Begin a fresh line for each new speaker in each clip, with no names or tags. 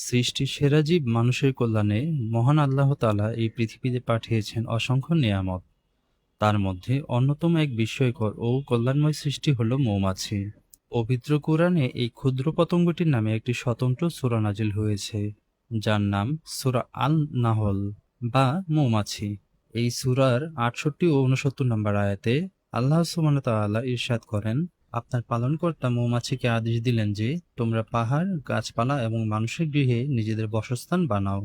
সৃষ্টির সেরা জীব মানুষের কল্যাণে মহান আল্লাহ তাআলা এই পৃথিবীতে পাঠিয়েছেন অসংখ্য নেয়ামত। তার মধ্যে অন্যতম এক বিস্ময়কর ও কল্যাণময় সৃষ্টি হলো মৌমাছি। পবিত্র কোরআনে এই ক্ষুদ্র পতঙ্গটির নামে একটি স্বতন্ত্র সূরা নাজিল হয়েছে, যার নাম সূরা আল নাহল বা মৌমাছি। এই সূরার ৬৮ ও ৬৯ নম্বর আয়াতে আল্লাহ সুবহানাহু ওয়া তাআলা ইরশাদ করেন, আপনার পালনকর্তা মৌমাছিকে আদেশ দিলেন যে, তোমরা পাহাড়, গাছপালা এবং মানুষের গৃহে নিজেদের বাসস্থান বানাও।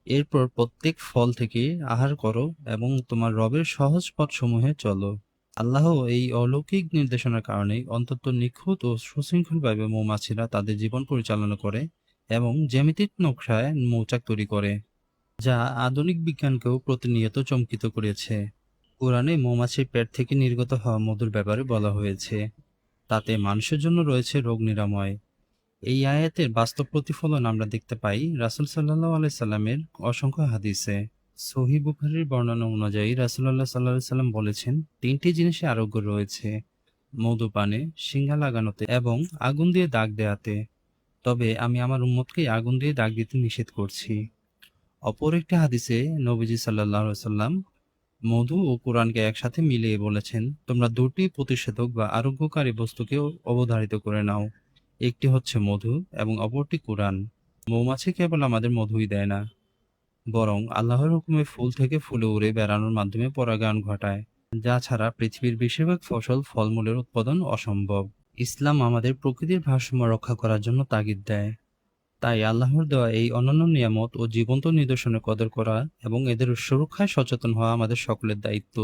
এরপর প্রত্যেক ফল থেকে আহার করো এবং তোমার রবের সহজ পথসমূহে চলো। আল্লাহ এই অলৌকিক নির্দেশনার কারণে অত্যন্ত নিখুঁত ও সুশৃঙ্খলভাবে মৌমাছিরা তাদের জীবন পরিচালনা করে এবং জ্যামিতিক নকশায় মৌচাক তৈরি করে, যা আধুনিক বিজ্ঞানকেও প্রতিনিয়ত চমকিত করেছে। কোরআনে মৌমাছির পেট থেকে নির্গত হওয়া মধুর ব্যাপারে বলা হয়েছে, তাতে মানুষের জন্য রয়েছে রোগ নিরাময়। এই আয়াতের বাস্তব প্রতিফলন আমরা দেখতে পাই রাসূল সাল্লাল্লাহু আলাইহি সাল্লামের অসংখ্য হাদিসে। সহিহ বুখারীর বর্ণনা অনুযায়ী রাসূলুল্লাহ সাল্লাল্লাহু আলাইহি সাল্লাম বলেছেন, তিনটি জিনিসে আরোগ্য রয়েছে: মধুপানে, সিংহা লাগানোতে এবং আগুন দিয়ে দাগ দেয়াতে। তবে আমি আমার উম্মতকে আগুন দিয়ে দাগ দিতে নিষেধ করছি। অপর একটি হাদিসে নবীজি সাল্লাল্লাহু আলাইহি সাল্লাম মধু ও কোরআনকে একসাথে মিলিয়ে বলেছেন, তোমরা দুটি প্রতিষেধক বা আরোগ্যকারী বস্তুকে অবধারিত করে নাও, একটি হচ্ছে মধু এবং অপরটি কোরআন। মৌমাছি কেবল আমাদের মধুই দেয় না, বরং আল্লাহর হুকুমে ফুল থেকে ফুলে উড়ে বেড়ানোর মাধ্যমে পরাগায়ন ঘটায়, যা ছাড়া পৃথিবীর বেশিরভাগ ফসল ফলমূলের উৎপাদন অসম্ভব। ইসলাম আমাদের প্রকৃতির ভারসাম্য রক্ষা করার জন্য তাগিদ দেয়। তাই আল্লাহর দেওয়া এই অনন্য নিয়ামত ও জীবন্ত নিদর্শনের কদর করা এবং এদের সুরক্ষায় সচেতন হওয়া আমাদের সকলের দায়িত্ব।